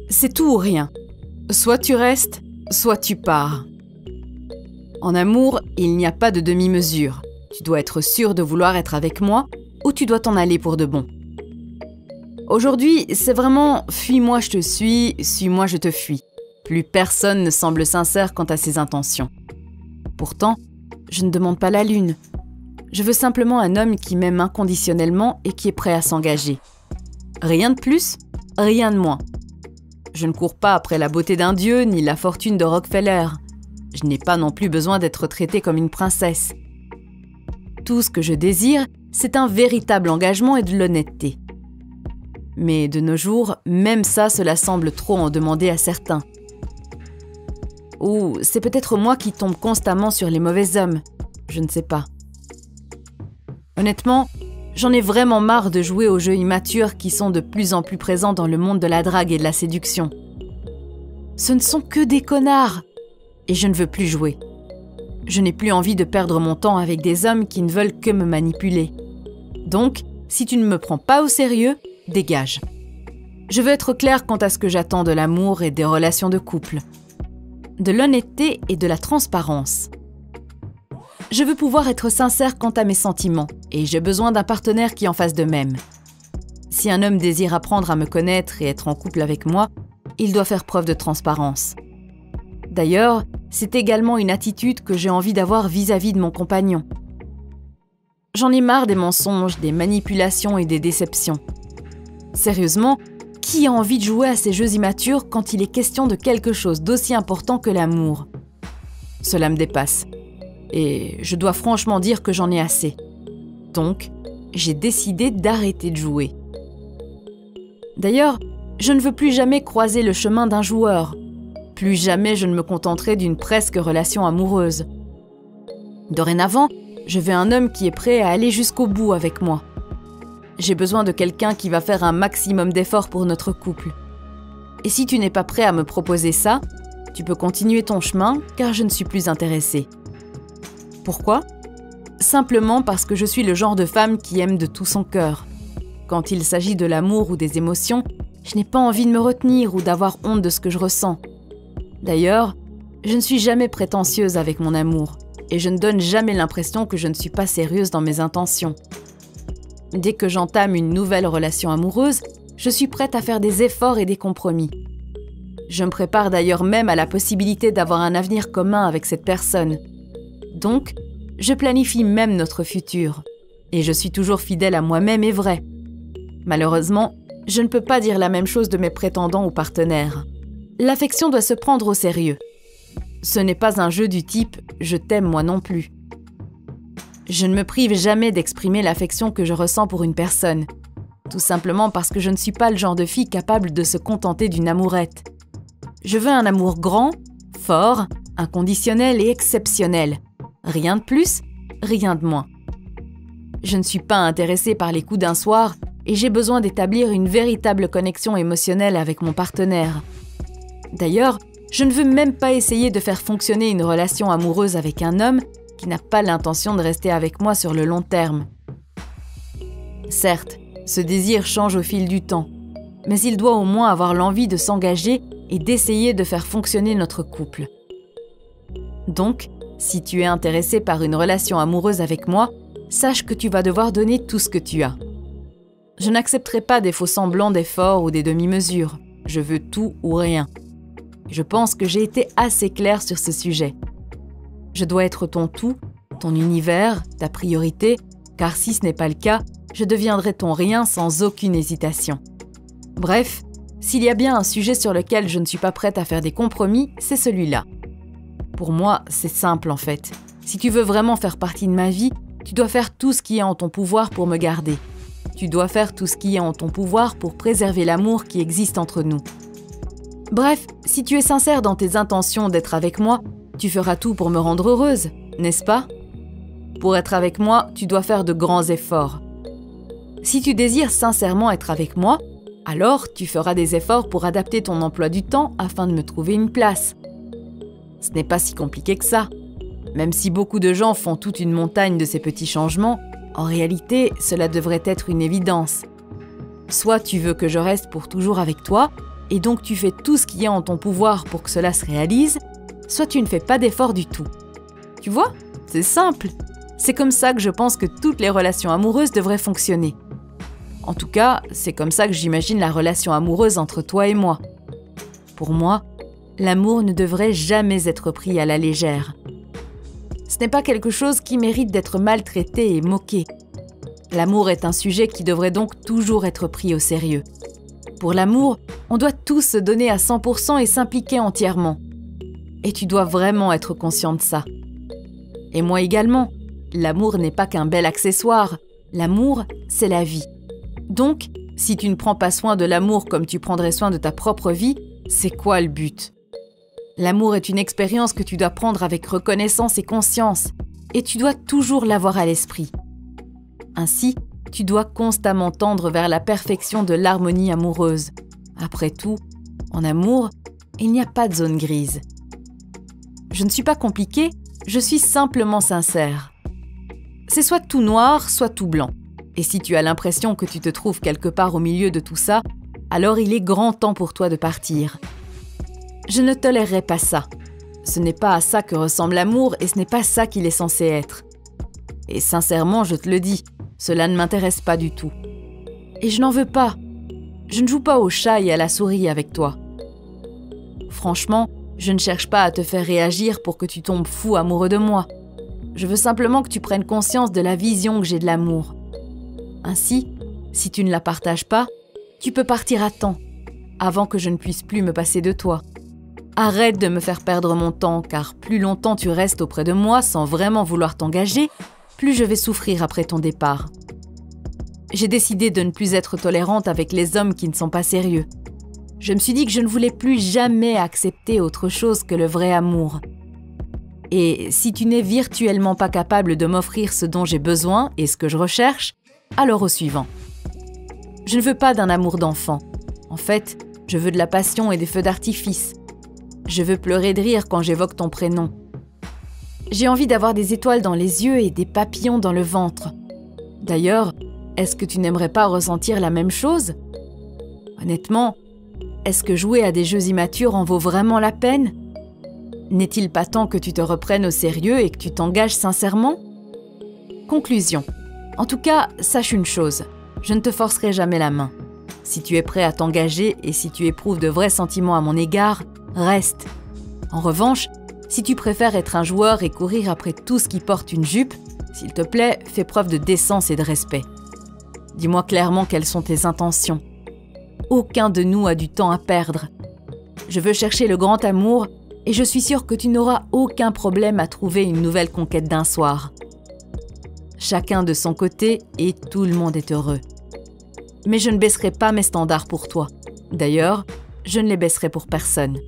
C'est tout ou rien. Soit tu restes, soit tu pars. En amour, il n'y a pas de demi-mesure. Tu dois être sûr de vouloir être avec moi ou tu dois t'en aller pour de bon. Aujourd'hui, c'est vraiment « fuis-moi, je te suis-moi, je te fuis ». Plus personne ne semble sincère quant à ses intentions. Pourtant, je ne demande pas la lune. Je veux simplement un homme qui m'aime inconditionnellement et qui est prêt à s'engager. Rien de plus, rien de moins. Je ne cours pas après la beauté d'un dieu ni la fortune de Rockefeller. Je n'ai pas non plus besoin d'être traitée comme une princesse. Tout ce que je désire, c'est un véritable engagement et de l'honnêteté. Mais de nos jours, même ça, cela semble trop en demander à certains. Ou c'est peut-être moi qui tombe constamment sur les mauvais hommes. Je ne sais pas. Honnêtement, j'en ai vraiment marre de jouer aux jeux immatures qui sont de plus en plus présents dans le monde de la drague et de la séduction. Ce ne sont que des connards. Et je ne veux plus jouer. Je n'ai plus envie de perdre mon temps avec des hommes qui ne veulent que me manipuler. Donc, si tu ne me prends pas au sérieux, dégage. Je veux être claire quant à ce que j'attends de l'amour et des relations de couple. De l'honnêteté et de la transparence. Je veux pouvoir être sincère quant à mes sentiments et j'ai besoin d'un partenaire qui en fasse de même. Si un homme désire apprendre à me connaître et être en couple avec moi, il doit faire preuve de transparence. D'ailleurs, c'est également une attitude que j'ai envie d'avoir vis-à-vis de mon compagnon. J'en ai marre des mensonges, des manipulations et des déceptions. Sérieusement, qui a envie de jouer à ces jeux immatures quand il est question de quelque chose d'aussi important que l'amour? Cela me dépasse. Et je dois franchement dire que j'en ai assez. Donc, j'ai décidé d'arrêter de jouer. D'ailleurs, je ne veux plus jamais croiser le chemin d'un joueur. Plus jamais je ne me contenterai d'une presque relation amoureuse. Dorénavant, je veux un homme qui est prêt à aller jusqu'au bout avec moi. J'ai besoin de quelqu'un qui va faire un maximum d'efforts pour notre couple. Et si tu n'es pas prêt à me proposer ça, tu peux continuer ton chemin car je ne suis plus intéressée. Pourquoi ? Simplement parce que je suis le genre de femme qui aime de tout son cœur. Quand il s'agit de l'amour ou des émotions, je n'ai pas envie de me retenir ou d'avoir honte de ce que je ressens. D'ailleurs, je ne suis jamais prétentieuse avec mon amour et je ne donne jamais l'impression que je ne suis pas sérieuse dans mes intentions. Dès que j'entame une nouvelle relation amoureuse, je suis prête à faire des efforts et des compromis. Je me prépare d'ailleurs même à la possibilité d'avoir un avenir commun avec cette personne. Donc, je planifie même notre futur. Et je suis toujours fidèle à moi-même et vraie. Malheureusement, je ne peux pas dire la même chose de mes prétendants ou partenaires. L'affection doit se prendre au sérieux. Ce n'est pas un jeu du type « je t'aime moi non plus ». Je ne me prive jamais d'exprimer l'affection que je ressens pour une personne, tout simplement parce que je ne suis pas le genre de fille capable de se contenter d'une amourette. Je veux un amour grand, fort, inconditionnel et exceptionnel. Rien de plus, rien de moins. Je ne suis pas intéressée par les coups d'un soir et j'ai besoin d'établir une véritable connexion émotionnelle avec mon partenaire. D'ailleurs, je ne veux même pas essayer de faire fonctionner une relation amoureuse avec un homme qui n'a pas l'intention de rester avec moi sur le long terme. Certes, ce désir change au fil du temps, mais il doit au moins avoir l'envie de s'engager et d'essayer de faire fonctionner notre couple. Donc, si tu es intéressé par une relation amoureuse avec moi, sache que tu vas devoir donner tout ce que tu as. Je n'accepterai pas des faux-semblants d'efforts ou des demi-mesures. Je veux tout ou rien. Je pense que j'ai été assez claire sur ce sujet. Je dois être ton tout, ton univers, ta priorité, car si ce n'est pas le cas, je deviendrai ton rien sans aucune hésitation. Bref, s'il y a bien un sujet sur lequel je ne suis pas prête à faire des compromis, c'est celui-là. Pour moi, c'est simple en fait. Si tu veux vraiment faire partie de ma vie, tu dois faire tout ce qui est en ton pouvoir pour me garder. Tu dois faire tout ce qui est en ton pouvoir pour préserver l'amour qui existe entre nous. Bref, si tu es sincère dans tes intentions d'être avec moi, tu feras tout pour me rendre heureuse, n'est-ce pas ? Pour être avec moi, tu dois faire de grands efforts. Si tu désires sincèrement être avec moi, alors tu feras des efforts pour adapter ton emploi du temps afin de me trouver une place. Ce n'est pas si compliqué que ça. Même si beaucoup de gens font toute une montagne de ces petits changements, en réalité, cela devrait être une évidence. Soit tu veux que je reste pour toujours avec toi, et donc tu fais tout ce qui est en ton pouvoir pour que cela se réalise, soit tu ne fais pas d'effort du tout. Tu vois, c'est simple. C'est comme ça que je pense que toutes les relations amoureuses devraient fonctionner. En tout cas, c'est comme ça que j'imagine la relation amoureuse entre toi et moi. Pour moi, l'amour ne devrait jamais être pris à la légère. Ce n'est pas quelque chose qui mérite d'être maltraité et moqué. L'amour est un sujet qui devrait donc toujours être pris au sérieux. Pour l'amour, on doit tous se donner à 100% et s'impliquer entièrement. Et tu dois vraiment être conscient de ça. Et moi également, l'amour n'est pas qu'un bel accessoire. L'amour, c'est la vie. Donc, si tu ne prends pas soin de l'amour comme tu prendrais soin de ta propre vie, c'est quoi le but ? L'amour est une expérience que tu dois prendre avec reconnaissance et conscience, et tu dois toujours l'avoir à l'esprit. Ainsi, tu dois constamment tendre vers la perfection de l'harmonie amoureuse. Après tout, en amour, il n'y a pas de zone grise. Je ne suis pas compliquée, je suis simplement sincère. C'est soit tout noir, soit tout blanc. Et si tu as l'impression que tu te trouves quelque part au milieu de tout ça, alors il est grand temps pour toi de partir. Je ne tolérerai pas ça. Ce n'est pas à ça que ressemble l'amour et ce n'est pas ça qu'il est censé être. Et sincèrement, je te le dis, cela ne m'intéresse pas du tout. Et je n'en veux pas. Je ne joue pas au chat et à la souris avec toi. Franchement, je ne cherche pas à te faire réagir pour que tu tombes fou amoureux de moi. Je veux simplement que tu prennes conscience de la vision que j'ai de l'amour. Ainsi, si tu ne la partages pas, tu peux partir à temps, avant que je ne puisse plus me passer de toi. Arrête de me faire perdre mon temps, car plus longtemps tu restes auprès de moi sans vraiment vouloir t'engager, plus je vais souffrir après ton départ. J'ai décidé de ne plus être tolérante avec les hommes qui ne sont pas sérieux. Je me suis dit que je ne voulais plus jamais accepter autre chose que le vrai amour. Et si tu n'es virtuellement pas capable de m'offrir ce dont j'ai besoin et ce que je recherche, alors au suivant. Je ne veux pas d'un amour d'enfant. En fait, je veux de la passion et des feux d'artifice. Je veux pleurer de rire quand j'évoque ton prénom. J'ai envie d'avoir des étoiles dans les yeux et des papillons dans le ventre. D'ailleurs, est-ce que tu n'aimerais pas ressentir la même chose ? Honnêtement, est-ce que jouer à des jeux immatures en vaut vraiment la peine ? N'est-il pas temps que tu te reprennes au sérieux et que tu t'engages sincèrement ? Conclusion. En tout cas, sache une chose, je ne te forcerai jamais la main. Si tu es prêt à t'engager et si tu éprouves de vrais sentiments à mon égard, reste. En revanche, si tu préfères être un joueur et courir après tout ce qui porte une jupe, s'il te plaît, fais preuve de décence et de respect. Dis-moi clairement quelles sont tes intentions. Aucun de nous a du temps à perdre. Je veux chercher le grand amour et je suis sûre que tu n'auras aucun problème à trouver une nouvelle conquête d'un soir. Chacun de son côté et tout le monde est heureux. Mais je ne baisserai pas mes standards pour toi. D'ailleurs, je ne les baisserai pour personne.